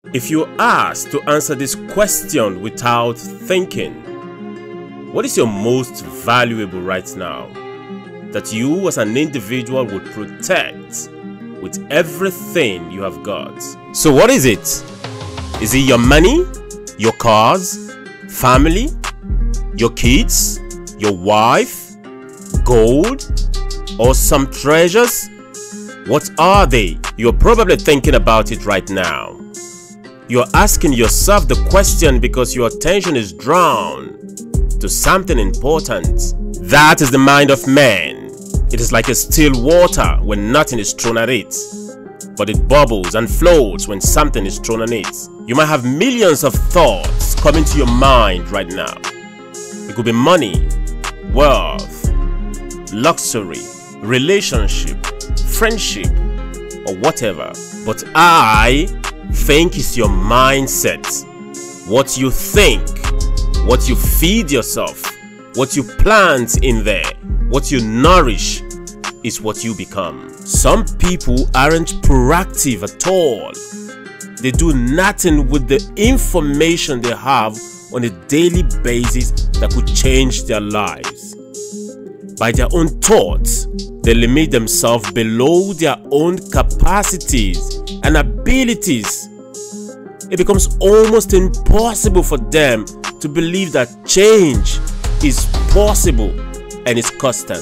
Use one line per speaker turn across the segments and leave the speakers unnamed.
If you are asked to answer this question without thinking, what is your most valuable right now that you as an individual would protect with everything you have got? So what is it? Is it your money, your cars, family, your kids, your wife, gold, or some treasures? What are they? You're probably thinking about it right now. You're asking yourself the question because your attention is drawn to something important. That is the mind of man. It is like a still water when nothing is thrown at it, but it bubbles and floats when something is thrown on it. You might have millions of thoughts coming to your mind right now. It could be money, wealth, luxury, relationship, friendship, or whatever. But I think it's your mindset. What you think, what you feed yourself, what you plant in there, what you nourish is what you become. Some people aren't proactive at all. They do nothing with the information they have on a daily basis that could change their lives. By their own thoughts, they limit themselves below their own capacities and abilities. It becomes almost impossible for them to believe that change is possible and is constant.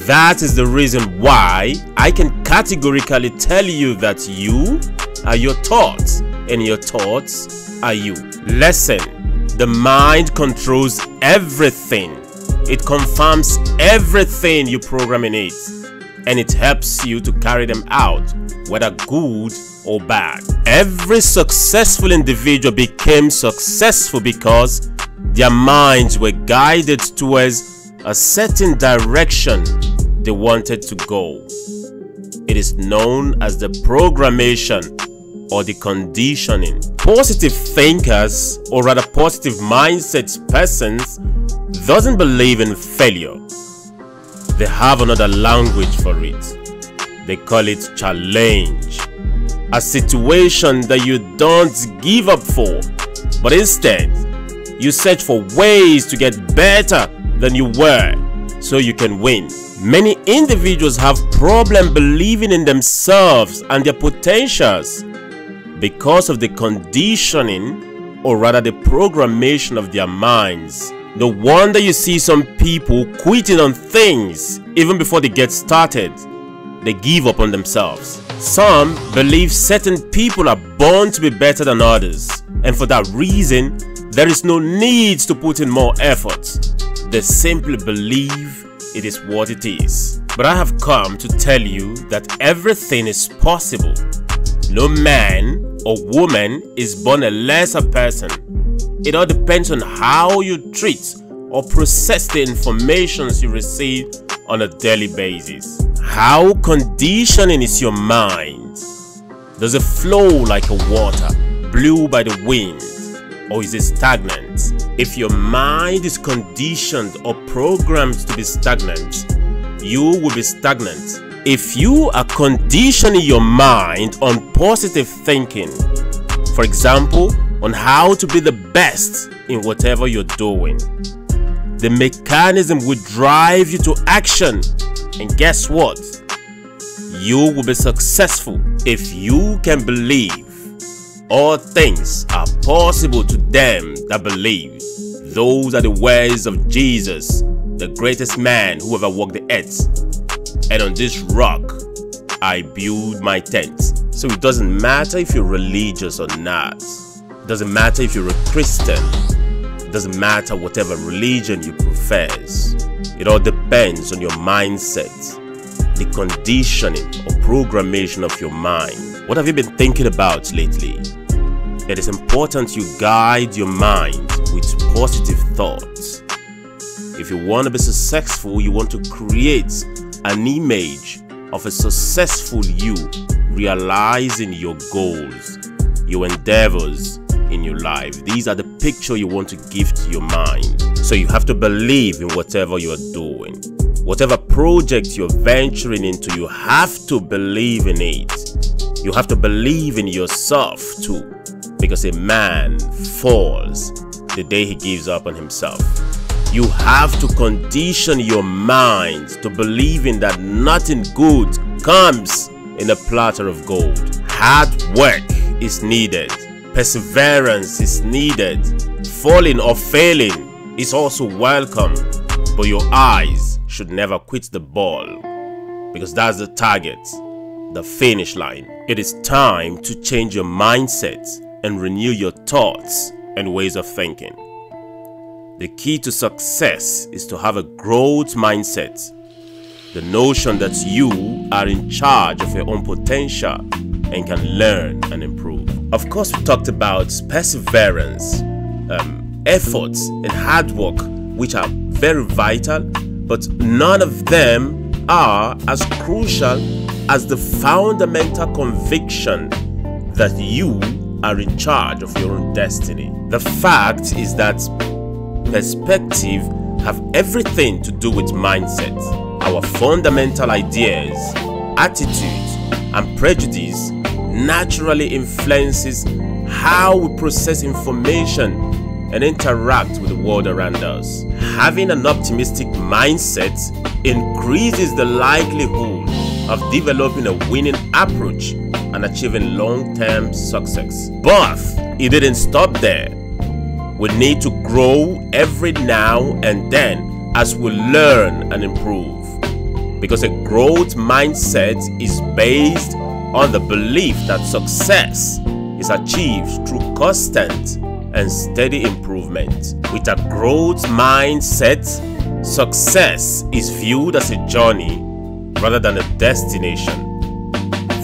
That is the reason why I can categorically tell you that you are your thoughts and your thoughts are you. Listen, the mind controls everything. It confirms everything you program in it, and it helps you to carry them out, whether good or bad. Every successful individual became successful because their minds were guided towards a certain direction they wanted to go. It is known as the programmation or the conditioning. Positive thinkers, or rather positive mindset persons, doesn't believe in failure. They have another language for it. They call it challenge. A situation that you don't give up for, but instead you search for ways to get better than you were so you can win. Many individuals have problem believing in themselves and their potentials because of the conditioning, or rather the programmation of their minds. No wonder you see some people quitting on things even before they get started. They give up on themselves. Some believe certain people are born to be better than others, and for that reason, there is no need to put in more effort. They simply believe it is what it is. But I have come to tell you that everything is possible. No man or woman is born a lesser person. It all depends on how you treat or process the information you receive on a daily basis. How conditioning is your mind? Does it flow like a water, blew by the wind, or is it stagnant? If your mind is conditioned or programmed to be stagnant, you will be stagnant. If you are conditioning your mind on positive thinking, for example, on how to be the best in whatever you're doing, the mechanism will drive you to action, and guess what? You will be successful if you can believe. All things are possible to them that believe. Those are the words of Jesus, the greatest man who ever walked the earth. And on this rock I build my tent. So it doesn't matter if you're religious or not. It doesn't matter if you're a Christian. It doesn't matter whatever religion you profess. It all depends on your mindset, the conditioning or programmation of your mind. What have you been thinking about lately? It is important you guide your mind with positive thoughts. If you want to be successful, you want to create an image of a successful you, realizing your goals, your endeavors in your life. These are the picture you want to give to your mind. So you have to believe in whatever you are doing. Whatever project you're venturing into, you have to believe in it. You have to believe in yourself too. because a man falls the day he gives up on himself. You have to condition your mind to believing that nothing good comes in a platter of gold. Hard work is needed. Perseverance is needed. Falling or failing is also welcome. But your eyes should never quit the ball, because that's the target, the finish line. It is time to change your mindset and renew your thoughts and ways of thinking. The key to success is to have a growth mindset. The notion that you are in charge of your own potential and can learn and improve. Of course, we talked about perseverance, efforts and hard work, which are very vital, but none of them are as crucial as the fundamental conviction that you are in charge of your own destiny. The fact is that perspective have everything to do with mindset. Our fundamental ideas, attitudes, and prejudices naturally influences how we process information and interact with the world around us. Having an optimistic mindset increases the likelihood of developing a winning approach and achieving long-term success. But it didn't stop there. We need to grow every now and then as we learn and improve, because a growth mindset is based on the belief that success is achieved through constant and steady improvement. With a growth mindset, success is viewed as a journey rather than a destination.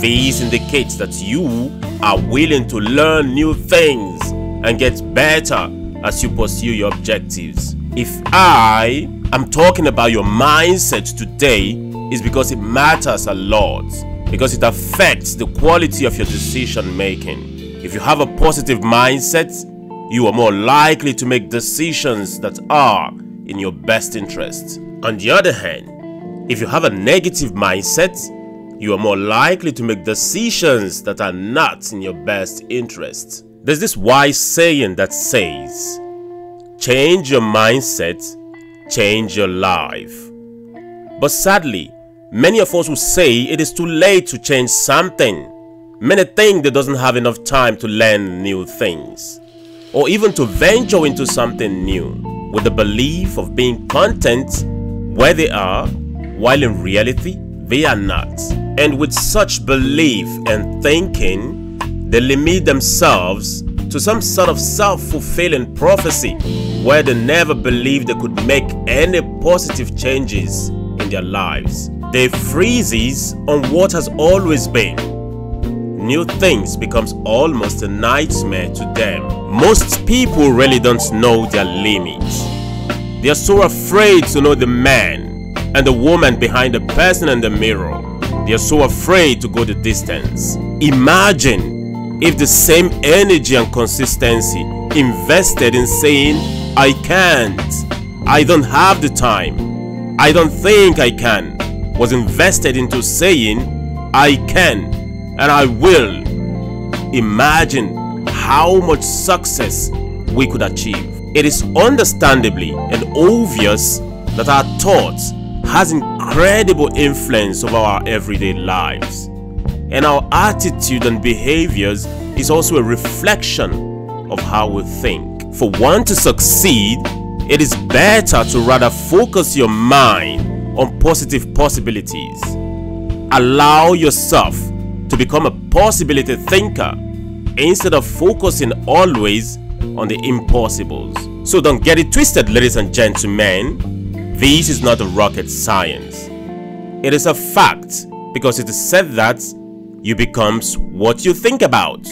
This indicates that you are willing to learn new things and get better as you pursue your objectives. If I am talking about your mindset today, it's because it matters a lot, because it affects the quality of your decision making. If you have a positive mindset, you are more likely to make decisions that are in your best interest. On the other hand, if you have a negative mindset, you are more likely to make decisions that are not in your best interest. There's this wise saying that says, change your mindset, change your life. But sadly, many of us will say it is too late to change something. Many think they doesn't have enough time to learn new things, or even to venture into something new, with the belief of being content where they are, while in reality, they are not. And with such belief and thinking, they limit themselves to some sort of self-fulfilling prophecy where they never believed they could make any positive changes in their lives. They freezes on what has always been. New things becomes almost a nightmare to them. Most people really don't know their limits. They are so afraid to know the man and the woman behind the person in the mirror. They are so afraid to go the distance. Imagine if the same energy and consistency invested in saying, I can't, I don't have the time, I don't think I can, was invested into saying, I can and I will. Imagine how much success we could achieve. It is understandably and obvious that our thoughts has incredible influence over our everyday lives, and our attitude and behaviors is also a reflection of how we think. For one to succeed, it is better to rather focus your mind on positive possibilities. Allow yourself to become a possibility thinker instead of focusing always on the impossibles. So don't get it twisted, ladies and gentlemen. This is not a rocket science. It is a fact, because it is said that you becomes what you think about,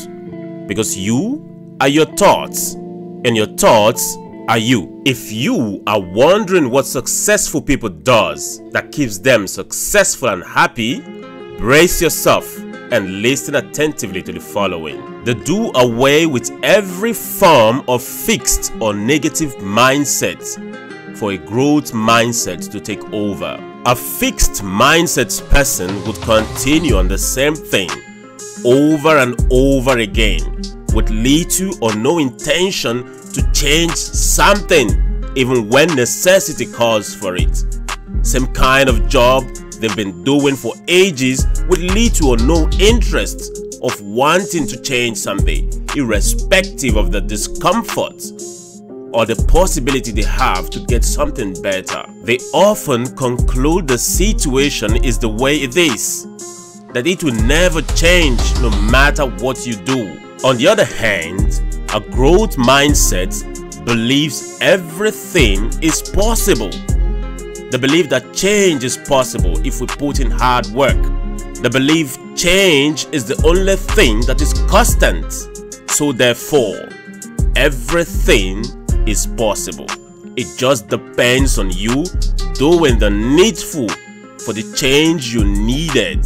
because you are your thoughts and your thoughts are you. If you are wondering what successful people does that keeps them successful and happy, brace yourself and listen attentively to the following. They do away with every form of fixed or negative mindset for a growth mindset to take over. A fixed mindset person would continue on the same thing over and over again with little or no intention to change something, even when necessity calls for it. Same kind of job they've been doing for ages with little or no interest of wanting to change something, irrespective of the discomfort or the possibility they have to get something better. They often conclude the situation is the way it is, that it will never change no matter what you do. On the other hand, a growth mindset believes everything is possible. They believe that change is possible if we put in hard work. They believe change is the only thing that is constant. So therefore, everything is possible. It just depends on you doing the needful for the change you needed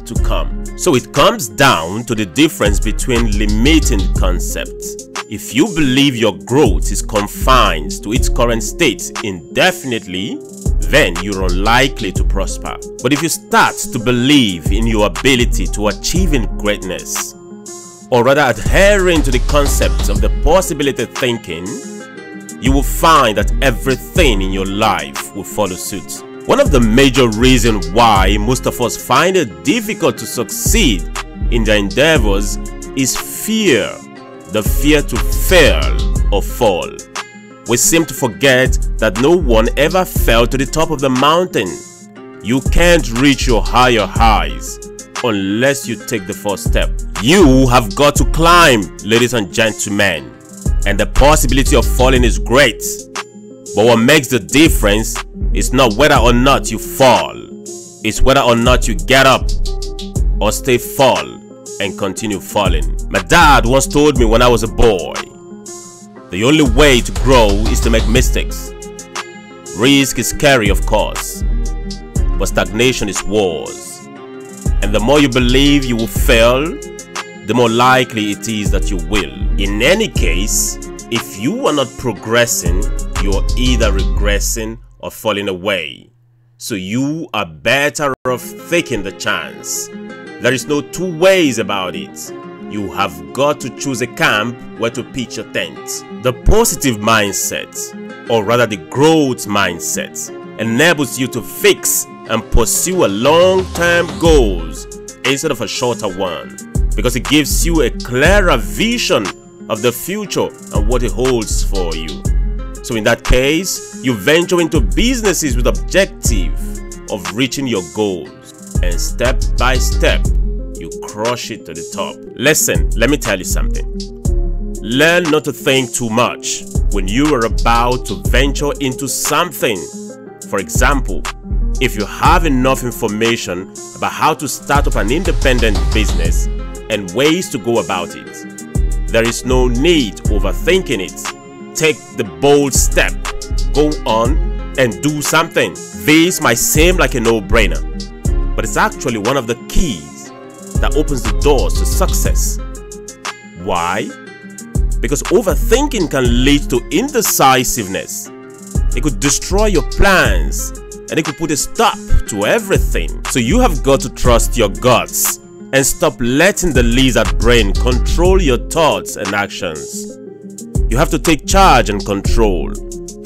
to come. So it comes down to the difference between limiting concepts. If you believe your growth is confined to its current state indefinitely, then you're unlikely to prosper. But if you start to believe in your ability to achieving greatness, or rather adhering to the concept of the possibility thinking, you will find that everything in your life will follow suit. One of the major reasons why most of us find it difficult to succeed in their endeavors is fear. The fear to fail or fall. We seem to forget that no one ever fell to the top of the mountain. You can't reach your higher highs unless you take the first step. You have got to climb, ladies and gentlemen, and the possibility of falling is great. But what makes the difference is not whether or not you fall, it's whether or not you get up or stay fall and continue falling. My dad once told me when I was a boy, the only way to grow is to make mistakes. Risk is scary, of course, but stagnation is worse. And the more you believe you will fail, the more likely it is that you will. In any case, if you are not progressing, you are either regressing or falling away. So you are better off taking the chance. There is no two ways about it. You have got to choose a camp where to pitch your tent. The positive mindset, or rather the growth mindset, enables you to fix and pursue a long-term goals instead of a shorter one, because it gives you a clearer vision of the future and what it holds for you. So in that case, you venture into businesses with the objective of reaching your goals, and step by step, you crush it to the top. Listen, let me tell you something. Learn not to think too much when you are about to venture into something. For example, if you have enough information about how to start up an independent business and ways to go about it, there is no need overthinking it. Take the bold step, go on and do something. This might seem like a no-brainer, but it's actually one of the keys that opens the doors to success. Why? Because overthinking can lead to indecisiveness. It could destroy your plans and it could put a stop to everything. So you have got to trust your guts and stop letting the lizard brain control your thoughts and actions. You have to take charge and control.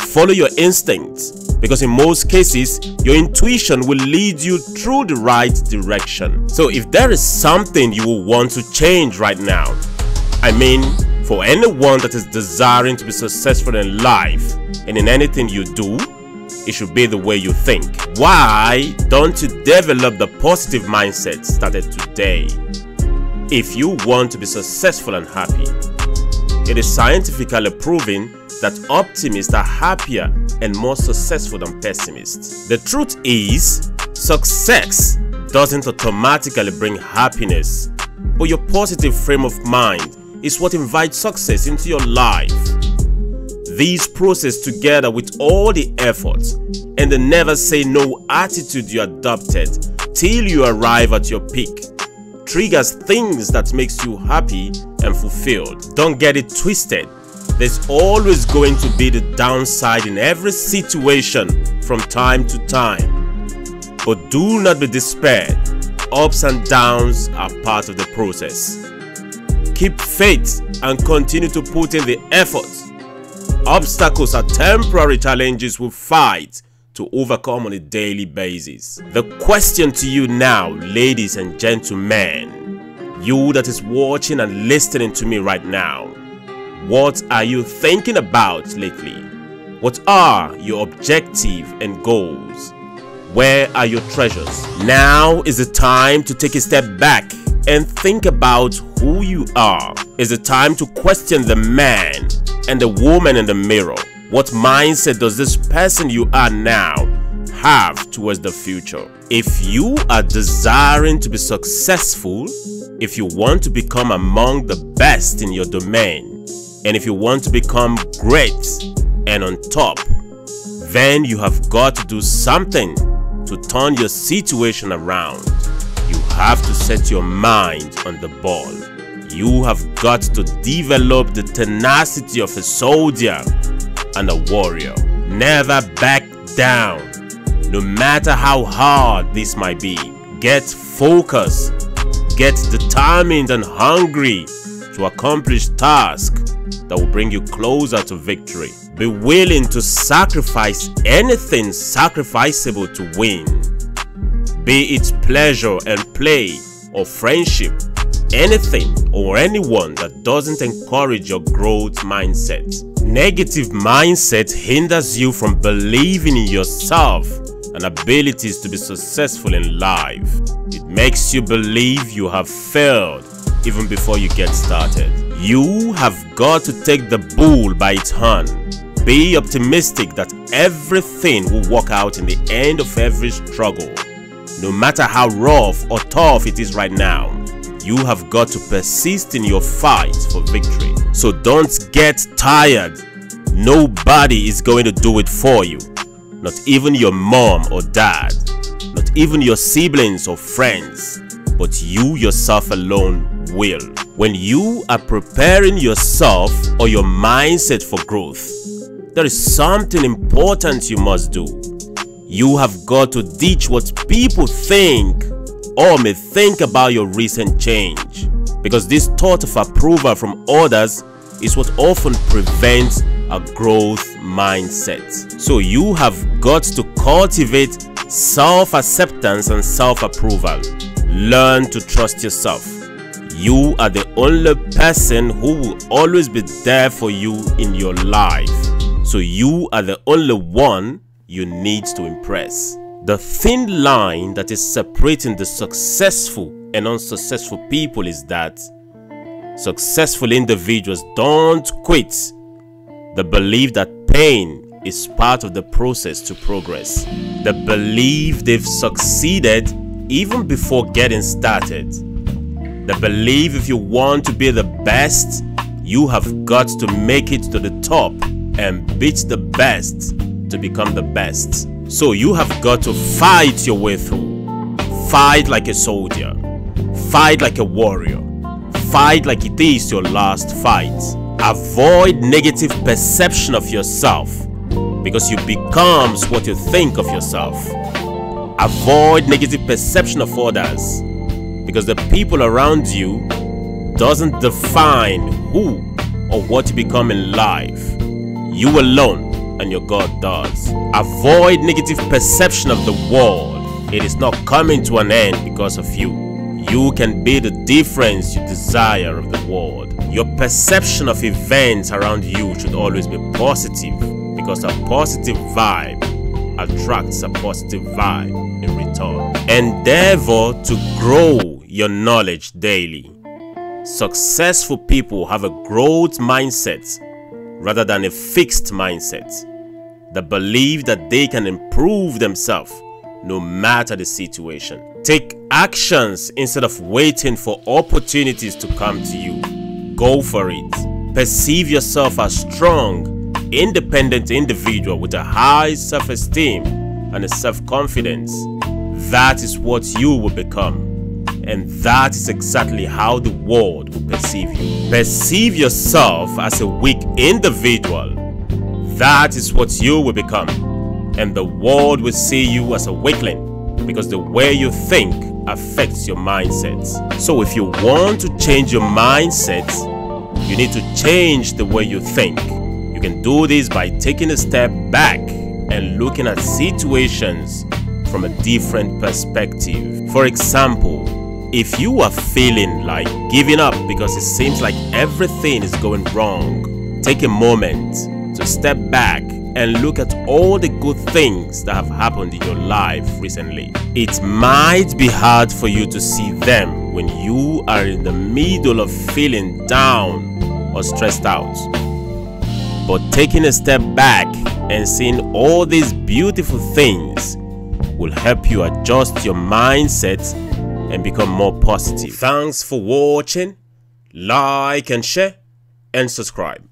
Follow your instincts, because in most cases, your intuition will lead you through the right direction. So if there is something you will want to change right now, I mean, for anyone that is desiring to be successful in life and in anything you do, it should be the way you think. Why don't you develop the positive mindset started today? If you want to be successful and happy, it is scientifically proven that optimists are happier and more successful than pessimists. The truth is, success doesn't automatically bring happiness, but your positive frame of mind is what invites success into your life. These process together with all the efforts and the never say no attitude you adopted till you arrive at your peak triggers things that makes you happy and fulfilled. Don't get it twisted. There's always going to be the downside in every situation from time to time. But do not be despaired. Ups and downs are part of the process. keep faith and continue to put in the effort. Obstacles are temporary challenges we fight to overcome on a daily basis. The question to you now, ladies and gentlemen, you that is watching and listening to me right now, what are you thinking about lately? What are your objectives and goals? Where are your treasures? Now is the time to take a step back and think about who you are. It's the time to question the man and the woman in the mirror. What mindset does this person you are now have towards the future? If you are desiring to be successful, if you want to become among the best in your domain, and if you want to become great and on top, then you have got to do something to turn your situation around. You have to set your mind on the ball. You have got to develop the tenacity of a soldier and a warrior. Never back down, no matter how hard this might be. Get focused, get determined and hungry to accomplish tasks that will bring you closer to victory. Be willing to sacrifice anything sacrificable to win. Be it pleasure and play or friendship, anything or anyone that doesn't encourage your growth mindset. Negative mindset hinders you from believing in yourself and abilities to be successful in life. It makes you believe you have failed even before you get started. You have got to take the bull by its horn. Be optimistic that everything will work out in the end of every struggle. No matter how rough or tough it is right now, you have got to persist in your fight for victory. So don't get tired. Nobody is going to do it for you. Not even your mom or dad. Not even your siblings or friends. But you yourself alone will. When you are preparing yourself or your mindset for growth, there is something important you must do. You have got to ditch what people think or may think about your recent change, because this thought of approval from others is what often prevents a growth mindset. So you have got to cultivate self-acceptance and self-approval. Learn to trust yourself. You are the only person who will always be there for you in your life. So you are the only one you need to impress. The thin line that is separating the successful and unsuccessful people is that successful individuals don't quit. They believe that pain is part of the process to progress. They believe they've succeeded even before getting started. They believe if you want to be the best, you have got to make it to the top and beat the best to become the best. So you have got to fight your way through. Fight like a soldier. Fight like a warrior. Fight like it is your last fight. Avoid negative perception of yourself, because you become what you think of yourself. Avoid negative perception of others, because the people around you doesn't define who or what you become in life. You alone and your God does. Avoid negative perception of the world. It is not coming to an end because of you. You can be the difference you desire of the world. Your perception of events around you should always be positive, because a positive vibe attracts a positive vibe in return. Endeavor to grow your knowledge daily. Successful people have a growth mindset rather than a fixed mindset. They believe that they can improve themselves no matter the situation. Take actions instead of waiting for opportunities to come to you. Go for it. Perceive yourself as strong, independent individual with a high self-esteem and a self-confidence. That is what you will become. And that is exactly how the world will perceive you. Perceive yourself as a weak individual. That is what you will become. And the world will see you as a weakling, because the way you think affects your mindset. So if you want to change your mindset, you need to change the way you think. You can do this by taking a step back and looking at situations from a different perspective. For example, if you are feeling like giving up because it seems like everything is going wrong, take a moment to step back and look at all the good things that have happened in your life recently. It might be hard for you to see them when you are in the middle of feeling down or stressed out. But taking a step back and seeing all these beautiful things will help you adjust your mindset and become more positive. Thanks for watching. Like and share and subscribe.